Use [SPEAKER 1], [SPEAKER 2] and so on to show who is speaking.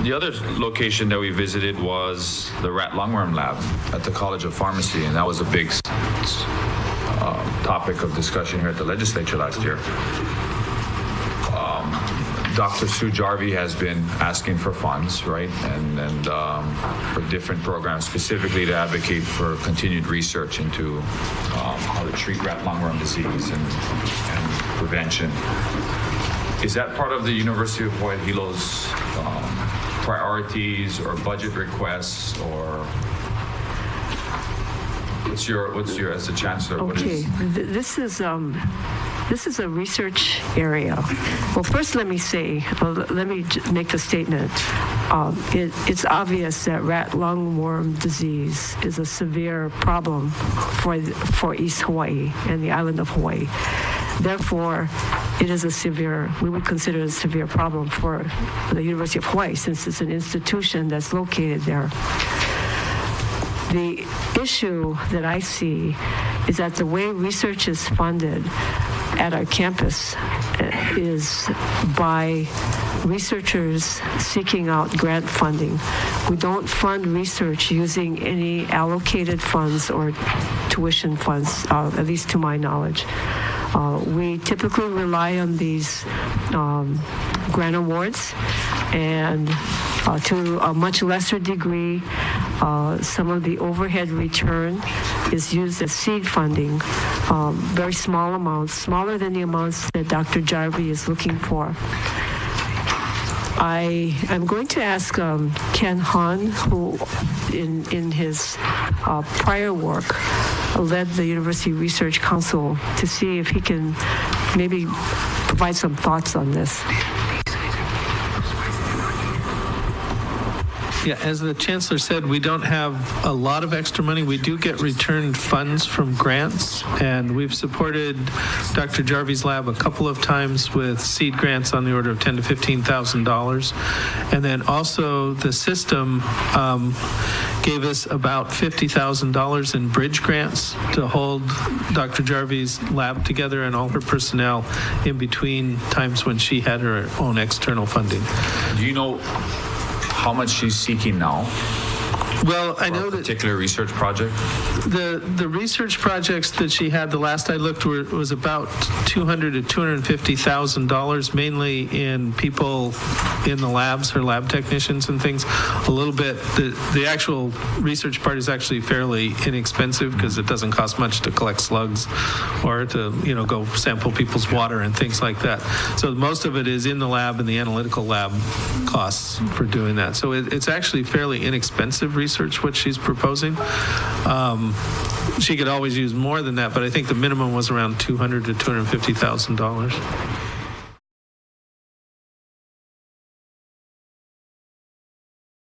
[SPEAKER 1] The other location that we visited was the rat lungworm lab at the College of Pharmacy, and that was a big topic of discussion here at the legislature last year. Dr. Sue Jarvie has been asking for funds, right, and for different programs, specifically to advocate for continued research into how to treat rat lungworm disease and prevention. Is that part of the University of UH-Hilo's priorities or budget requests, or what's your as the chancellor?
[SPEAKER 2] Okay, this is a research area. Well, first let me make the statement. It's obvious that rat lungworm disease is a severe problem for East Hawaii and the island of Hawaii. Therefore, it is we would consider it a severe problem for the University of Hawaii, since it's an institution that's located there. The issue that I see is that the way research is funded at our campus is by researchers seeking out grant funding. We don't fund research using any allocated funds or tuition funds, at least to my knowledge. We typically rely on these grant awards, and to a much lesser degree, some of the overhead return is used as seed funding, very small amounts, smaller than the amounts that Dr. Jarvie is looking for. I'm going to ask Ken Hahn, who in his prior work led the University Research Council, to see if he can maybe provide some thoughts on this.
[SPEAKER 3] Yeah, as the Chancellor said, we don't have a lot of extra money. We do get returned funds from grants, and we've supported Dr. Jarvie's lab a couple of times with seed grants on the order of $10,000 to $15,000. And then also the system gave us about $50,000 in bridge grants to hold Dr. Jarvie's lab together and all her personnel in between times when she had her own external funding.
[SPEAKER 1] Do you know how much she's seeking now?
[SPEAKER 3] Well, I know that
[SPEAKER 1] particular research project.
[SPEAKER 3] The research projects that she had, the last I looked, was about $200,000 to $250,000, mainly in people in the labs, her lab technicians and things. A little bit. The actual research part is actually fairly inexpensive because it doesn't cost much to collect slugs or to go sample people's water and things like that. So most of it is in the lab and the analytical lab costs for doing that. So it's actually fairly inexpensive research what she's proposing. She could always use more than that, but I think the minimum was around $200,000 to $250,000.